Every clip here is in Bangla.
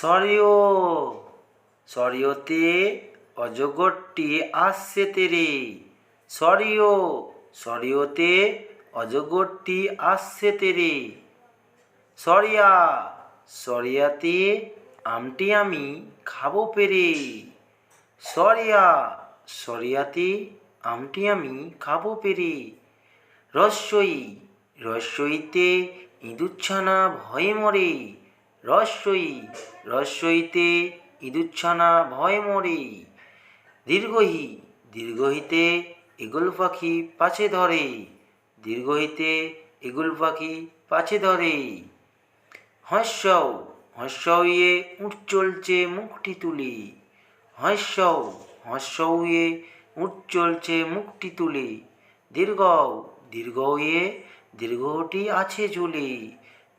সরিও সরিওতে অজগরটি আসছে তেরে। সরিও সরিওতে অজগরটি আসছে তেরে। সরিয়া সরিয়াতে আমটি আমি খাবো পেরে। সরিয়া সরিয়াতে আমটি আমি খাবো পেরে। রস্বই রস্বইতে ইঁদুরছানা ভয়ে মরে। রস্বই রস্বইতে ইঁদুরছানা ভয়ে মরে। দীর্ঘই দীর্ঘইতে ঈগল পাখি পাছে ধরে। দীর্ঘইতে ঈগল পাখি পাছে ধরে। হস্যৌ হস্যৌয়ে উঠ চলছে মুখটি তুলে। হস্যৌ হস্যৌয়ে উঠ চলছে মুখটি তুলে। দীর্ঘৌ দীর্ঘৌয়ে দীর্ঘটি আছে ঝুলে।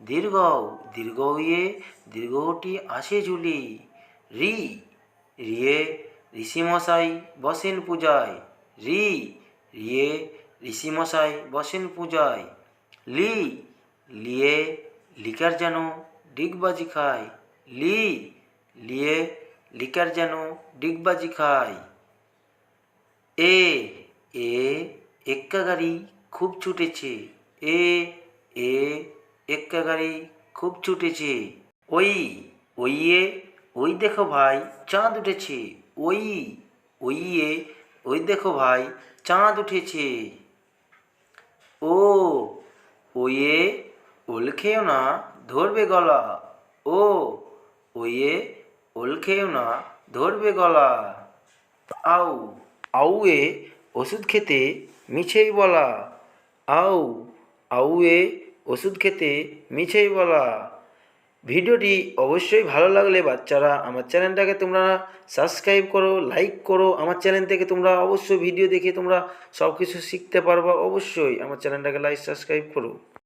দীর্ঘৌ দীর্ঘৌয়ে দীর্ঘটি আছে ঝুলে। রি রিয়ে ঋষিমশাই বসেন পূজায়। রি রিয়ে ঋষিমশাই বসেন পূজায়। লি লিয়ে লিকার যেন ডিগবাজি খায়। লি লিয়ে লিকার যেন ডিগবাজি খায়। এ এ এক্কা গাড়ি খুব ছুটেছে। এ এ এক্কা গাড়ি খুব ছুটেছে। ওই ওইয়ে ওই দেখো ভাই চাঁদ উঠেছে। ওই ওইয়ে ওই দেখো ভাই চাঁদ উঠেছে। ও ওয়ে ওল খেও না ধরবে গলা। ও ওয়ে ওল খেও না ধরবে গলা। আউ আউয়ে ওষুধ খেতে মিছেই বলা। আউ আউয়ে ওষুধ খেতে মিছেই বলা। ভিডিওটি অবশ্যই ভালো লাগলে বাচ্চারা আমার চ্যানেলটাকে তোমরা সাবস্ক্রাইব করো, লাইক করো। আমার চ্যানেল থেকে তোমরা অবশ্যই ভিডিও দেখে তোমরা সব কিছু শিখতে পারবা। অবশ্যই আমার চ্যানেলটাকে লাইক সাবস্ক্রাইব করো।